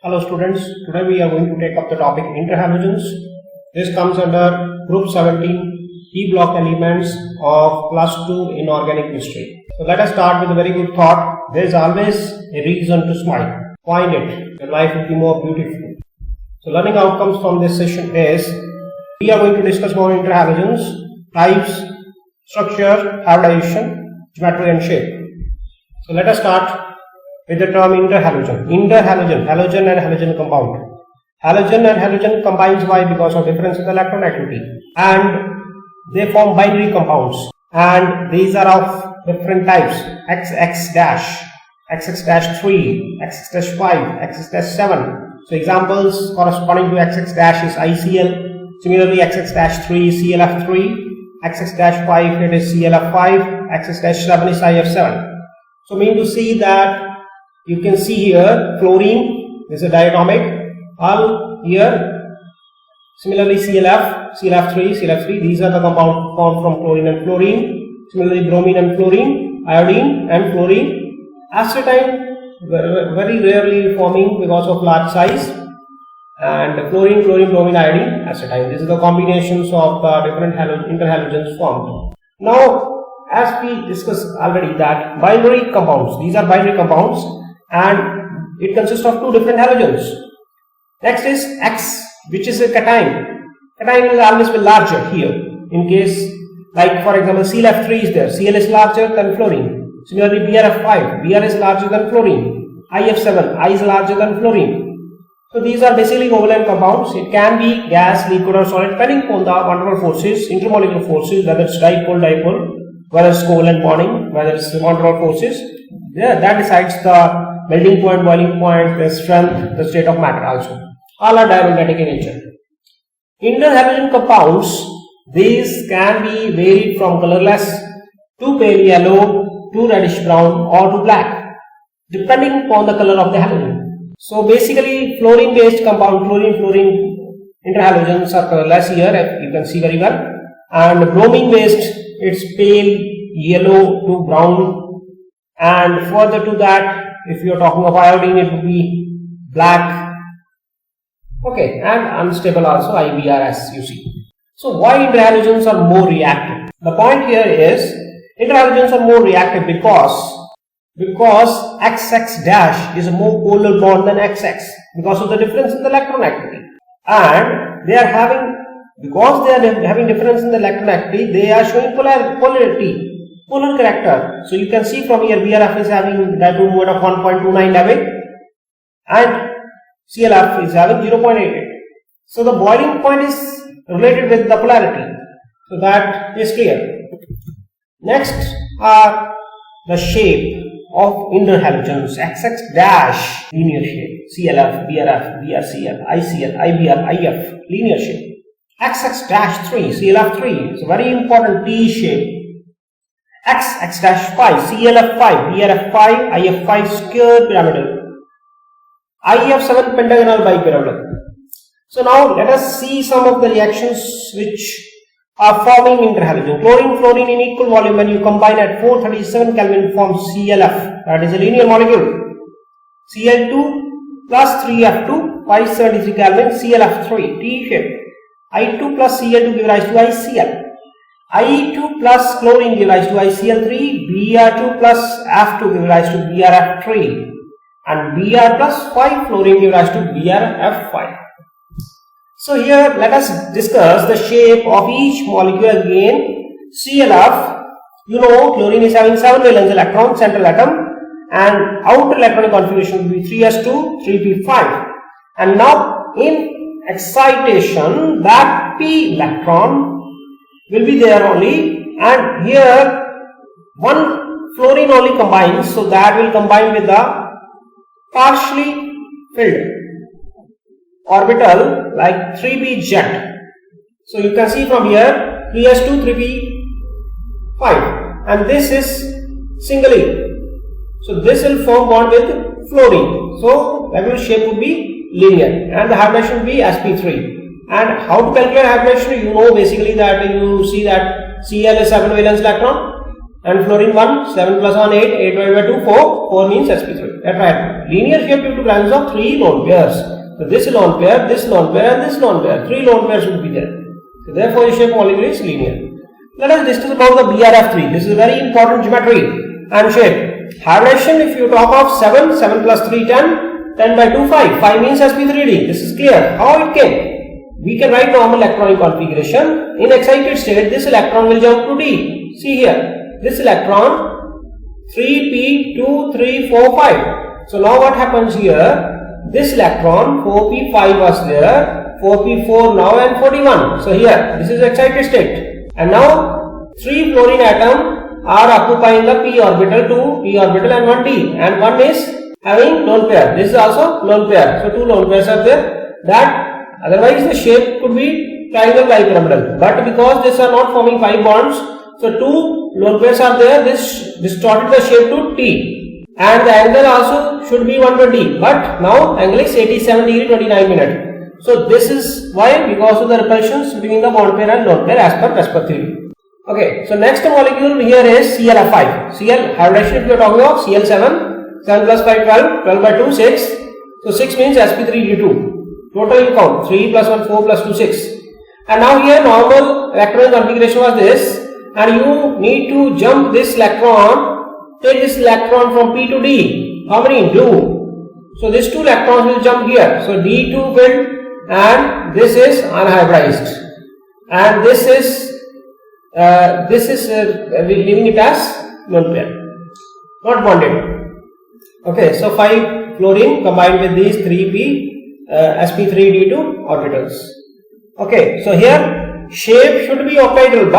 Hello students, today we are going to take up the topic interhalogens. This comes under group 17 E block elements of class 2 in organic chemistry. So let us start with a very good thought. There is always a reason to smile. Find it, your life will be more beautiful. So learning outcomes from this session is, we are going to discuss more interhalogens, types, structure, hybridization, geometry and shape. So let us start with the term interhalogen. Interhalogen, halogen and halogen compound. Halogen and halogen combines. Why? Because of difference in the electron activity, and they form binary compounds, and these are of different types: XX dash, XX dash 3, XX dash 5, XX dash 7. So examples corresponding to XX dash is ICl. Similarly, XX dash 3 is ClF3, XX dash 5 it is ClF5, XX dash 7 is IF7. So mean to see that you can see here fluorine is a diatomic, all here. Similarly ClF, ClF3, these are the compounds formed from chlorine and fluorine. Similarly bromine and fluorine, iodine and fluorine. Acetine very rarely forming because of large size, and fluorine, bromine, iodine, acetine. This is the combinations of different interhalogens formed. Now, as we discussed already, that binary compounds, these are binary compounds, and it consists of two different halogens. Next is X, which is a cation. Cation will always be larger here. In case, like for example, ClF3 is there, Cl is larger than fluorine. Similarly, BrF5, Br is larger than fluorine. IF7, I is larger than fluorine. So these are basically covalent compounds. It can be gas, liquid or solid depending upon the van der Waals forces, intermolecular forces, whether it's dipole, whether it's covalent bonding, whether it's van der Waals forces. Yeah, that decides the melting point, boiling point, the strength, the state of matter also. All are diamagnetic in nature. Interhalogen compounds, these can be varied from colorless to pale yellow to reddish brown or to black, depending upon the color of the halogen. So basically fluorine based compound, fluorine interhalogens are colorless here, you can see very well. And bromine based, it's pale yellow to brown, and further to that, if you are talking of iodine, it would be black. Okay, and unstable also, IBR, as you see. So why interhalogens are more reactive? The point here is interhalogens are more reactive because XX dash is a more polar bond than XX because of the difference in the electron activity, and they are having, because they are having difference in the electron activity, they are showing polarity. Polar character. So you can see from here BrF is having dipole moment of 1.29 and ClF is having 0.88. So the boiling point is related with the polarity. So that is clear. Next are the shape of interhalogens. XX dash linear shape. ClF, BrF, BrCl, ICl, IBr, IF linear shape. XX dash 3, ClF3 is a very important T shape. XX dash 5, ClF5, BrF5, IF5 square pyramidal, IF7 pentagonal bipyramidal. So now let us see some of the reactions which are forming interhalogen. Chlorine, fluorine in equal volume, when you combine at 437 Kelvin forms ClF, that is a linear molecule. Cl2 plus 3F2, 573 Kelvin, ClF3, T shape. I2 plus Cl2 give rise to ICl. I2 plus chlorine give rise to ICl3, Br2 plus F2 give rise to BrF3, and Br plus 5 fluorine give rise to BrF5. So here let us discuss the shape of each molecule again. ClF, you know chlorine is having 7 valence electrons, central atom, and outer electronic configuration will be 3s2, 3p5. And now in excitation, that p electron will be there only, and here one fluorine only combines, so that will combine with the partially filled orbital like 3p jet. So you can see from here 3s2, 3p5, and this is singly. So this will form bond with fluorine. So regular shape would be linear, and the hybridization will be sp3. And how to calculate hybridization? You know basically that you see that Cl is 7 valence electron, And fluorine 1, 7 plus 1, 8, 8 divided by 2, 4, 4 means sp3. That's right. Linear shape due to presence of 3 lone pairs. So this lone pair, this lone pair and this lone pair. 3 lone pairs would be there. So therefore the shape molecule is linear. Let us discuss about the BRF3. This is a very important geometry and shape. Hybridization, if you talk of 7, 7 plus 3, 10, 10 by 2, 5. 5 means sp3d. This is clear. How it came? We can write normal electronic configuration. In excited state, this electron will jump to D. See here. This electron 3p, 2, 3, 4, 5. So now what happens here? This electron 4p5 was there, 4p4 now and 41. So here this is excited state. And now 3 fluorine atoms are occupying the p orbital, 2 p orbital and 1 d, and one is having lone pair. This is also lone pair. So 2 lone pairs are there. That otherwise the shape could be triangle bipyramidal. But because these are not forming 5 bonds, so 2 lone pairs are there. This distorted the shape to T. And the angle also should be 120. But now angle is 87 degree 29 minutes. So this is why, because of the repulsions between the bond pair and lone pair as per Vesper theory. Okay, so next molecule here is ClF5. Cl hybridization if you are talking of Cl7, 7 plus 5, 12, 12 by 2, 6. So 6 means sp3d2. Total you count 3 plus 1, 4 plus 2, 6. And now here normal electron configuration was this, and you need to jump this electron, take this electron from P to D. How many? 2. So these 2 electrons will jump here. So D2 will, and this is unhybridized, and this is leaving it as lone pair, not bonded. Okay, so 5 fluorine combined with these 3p sp3d2 orbitals. Okay, so here shape should be octahedral,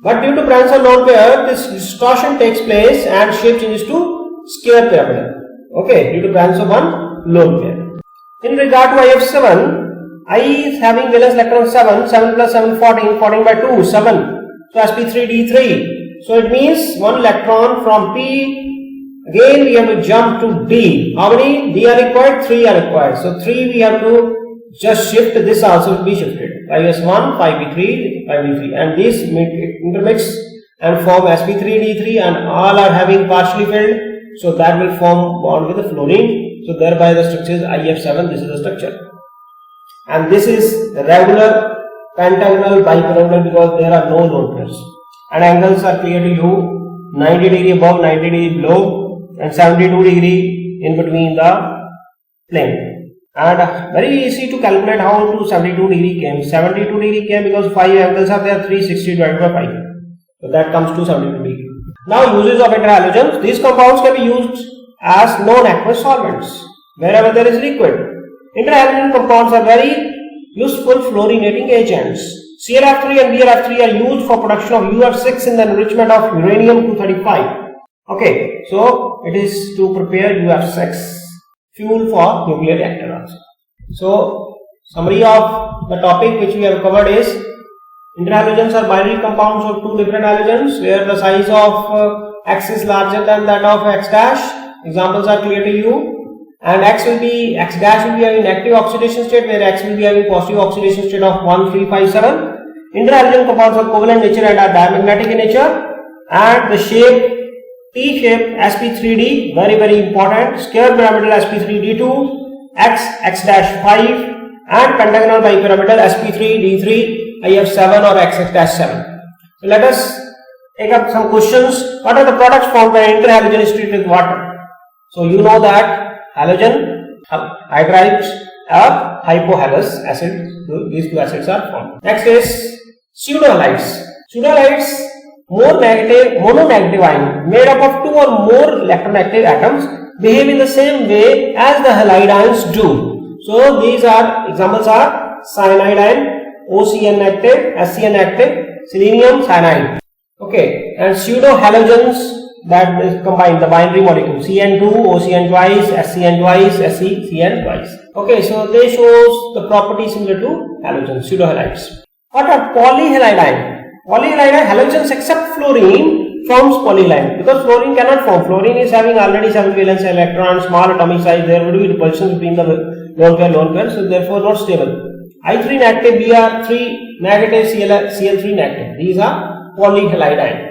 but due to presence of lone pair, this distortion takes place and shape changes to square pyramidal. Okay, due to presence of one lone pair. In regard to IF7, I is having valence electron 7, 7 plus 7, 14, 14 by 2, 7. So sp3d3. So it means one electron from P, again we have to jump to D. How many D are required? 3 are required. So 3 we have to just shift, this also will be shifted. 5s1, 5b3, 5d3, and these intermix and form sp3d3, and all are having partially filled. So that will form bond with the fluorine. So thereby the structure is IF7. This is the structure, and this is regular pentagonal bipyramidal because there are no lone pairs, and angles are clear to you: 90 degree above, 90 degree below, and 72 degree in between the plane. And very easy to calculate how to 72 degree came. 72 degree came because 5 angles are there, 360 divided by 5. So that comes to 72 degree. Now uses of interhalogens. These compounds can be used as non-aqueous solvents wherever there is liquid. Interhalogen compounds are very useful fluorinating agents. ClF3 and BrF3 are used for production of UF6 in the enrichment of uranium-235. Okay, so it is to prepare UF6 fuel for nuclear reactor also. So summary of the topic which we have covered is interhalogens are binary compounds of 2 different halogens where the size of X is larger than that of X dash. Examples are clear to you. And X dash will be having negative oxidation state, where X will be having positive oxidation state of 1, 3, 5, 7. Interhalogen compounds are covalent nature and are diamagnetic in nature. And the shape T shape sp3d, very very important. Square pyramidal sp3d2, X dash 5, and pentagonal bipyramidal sp3d3, IF7 or X dash 7. So let us take up some questions. What are the products formed when interhalogen is treated with water? So you know that halogen hydrides or hypohalous acid, these 2 acids are formed. Next is pseudohalides. Pseudohalides, more negative, mononegative ion made up of 2 or more electronegative atoms behave in the same way as the halide ions do. So these are examples are cyanide ion, OCN negative, SCN negative, selenium cyanide. Okay, and pseudohalogens that is combined the binary molecule CN2, OCN twice, SCN twice, SCN twice. Okay, so they shows the property similar to halogens, pseudohalides. What are polyhalide ion? Polyhalide ion, halogens except fluorine forms polyhalide because fluorine cannot form. Fluorine is having already 7 valence electrons, small atomic size. There would be repulsion between the lone pair, so therefore not stable. I3 negative, Br3 negative, Cl3 negative. These are polyhalide ion.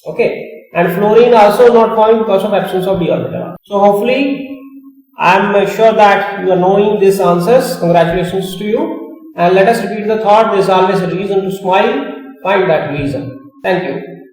Okay, and fluorine also not formed because of absence of d orbital. So hopefully I am sure that you are knowing these answers. Congratulations to you. And let us repeat the thought. There is always a reason to smile. Find that reason. Thank you.